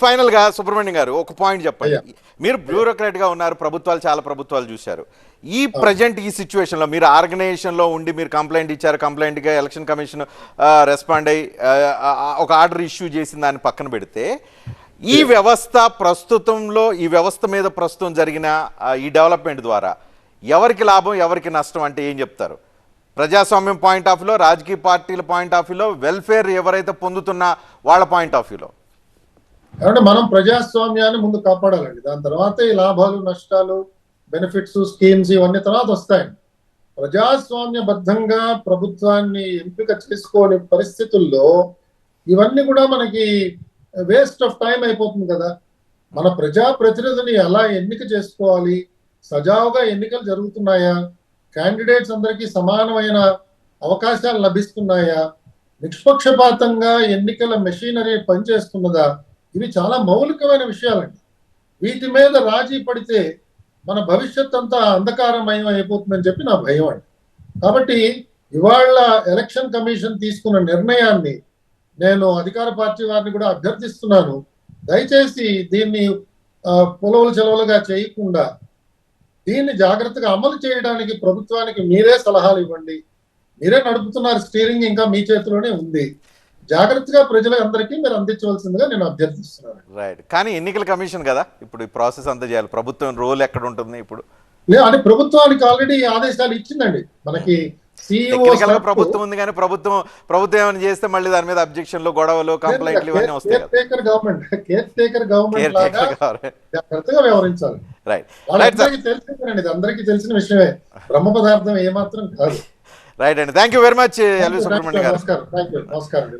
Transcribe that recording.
Final గా సుబ్రహ్మణ్యం గారు ఒక పాయింట్ చెప్పండి. అయ్యా. మీరు బ్యూరోక్రాట్ గా ఉన్నారు, చాలా ప్రభుత్వాలు చూశారు. ఈ ప్రజెంట్ ఈ సిచ్యువేషన్ లో మీరు ఆర్గనైజేషన్ లో ఉండి మీరు కంప్లైంట్ ఇచ్చారు, కంప్లైంట్ గా ఎలక్షన్ కమిషన్ రెస్పాండ్ అయ్యి ఒక ఆర్డర్ ఇష్యూ చేసిన దాన్ని పక్కన పెడితే, ఈ వ్యవస్థ ప్రస్తుతంలో ఈ వ్యవస్థ మీద ప్రస్తుతం జరిగిన ఈ డెవలప్మెంట్ ద్వారా ఎవరికి లాభం ఎవరికి నష్టం అంటే ఏం చెప్తారు? ప్రజాస్వామ్యం పాయింట్ ఆఫ్ వ్యూలో, రాజకీయ పార్టీల పాయింట్ ఆఫ్ వ్యూలో, వెల్ఫేర్ ఎవరైతే పొందుతున్నా వాళ్ళ పాయింట్ ఆఫ్ వ్యూలో? కాబట్టి మనం ప్రజాస్వామ్యాన్ని ముందు కాపాడాలండి. దాని తర్వాత ఈ లాభాలు నష్టాలు బెనిఫిట్స్ స్కీమ్స్ ఇవన్నీ తర్వాత వస్తాయండి. ప్రజాస్వామ్యబద్ధంగా ప్రభుత్వాన్ని ఎంపిక చేసుకోని పరిస్థితుల్లో ఇవన్నీ కూడా మనకి వేస్ట్ ఆఫ్ టైం అయిపోతుంది కదా. మన ప్రజాప్రతినిధిని ఎలా ఎన్నిక చేసుకోవాలి, సజావుగా ఎన్నికలు జరుగుతున్నాయా, క్యాండిడేట్స్ అందరికీ సమానమైన అవకాశాలు లభిస్తున్నాయా, నిష్పక్షపాతంగా ఎన్నికల మెషినరీ పనిచేస్తున్నదా, ఇవి చాలా మౌలికమైన విషయాలండి. వీటి మీద రాజీ పడితే మన భవిష్యత్ అంతా అంధకారమయం అయిపోతుందని చెప్పి నా భయం అండి. కాబట్టి ఇవాళ ఎలక్షన్ కమిషన్ తీసుకున్న నిర్ణయాన్ని నేను అధికార పార్టీ వారిని కూడా అభ్యర్థిస్తున్నాను. దయచేసి దీన్ని పొలవులు చెలవులుగా చేయకుండా దీన్ని జాగ్రత్తగా అమలు చేయడానికి ప్రభుత్వానికి మీరే సలహాలు ఇవ్వండి. మీరే నడుపుతున్నారు స్టీరింగ్, ఇంకా మీ చేతిలోనే ఉంది. జాగ్రత్తగా ప్రజలందరికీ మీరు అందించవలసిందిగా నేను అభ్యర్థిస్తున్నాను. రైట్. కానీ ఎన్నికల కమిషన్ కదా ఇప్పుడు ఈ ప్రాసెస్ అంతా చేయాలి. ప్రభుత్వం రోల్ ఎక్కడ ఉంటుంది ఇప్పుడు? అంటే ప్రభుత్వానికి ఆల్రెడీ ఆదేశాలు ఇచ్చిందండి. మనకి ప్రభుత్వం ఉంది, కానీ ప్రభుత్వం ఏమైనా చేస్తే మళ్ళీ దాని మీద అబ్జెక్షన్లు, గొడవలు, కంప్లైంట్లు ఇవన్నీ వస్తాయి. కేర్ టేకర్ గవర్నమెంట్ లాగా జాగ్రత్తగా వ్యవహరించాలి. వాళ్ళందరికీ తెలిసిందండి, అందరికీ తెలిసిన విషయమే. బ్రహ్మ పదార్థం ఏమాత్రం కాదు. రైట్ అండి. Thank you very much L V Subrahmanyam garu. నమస్కారం.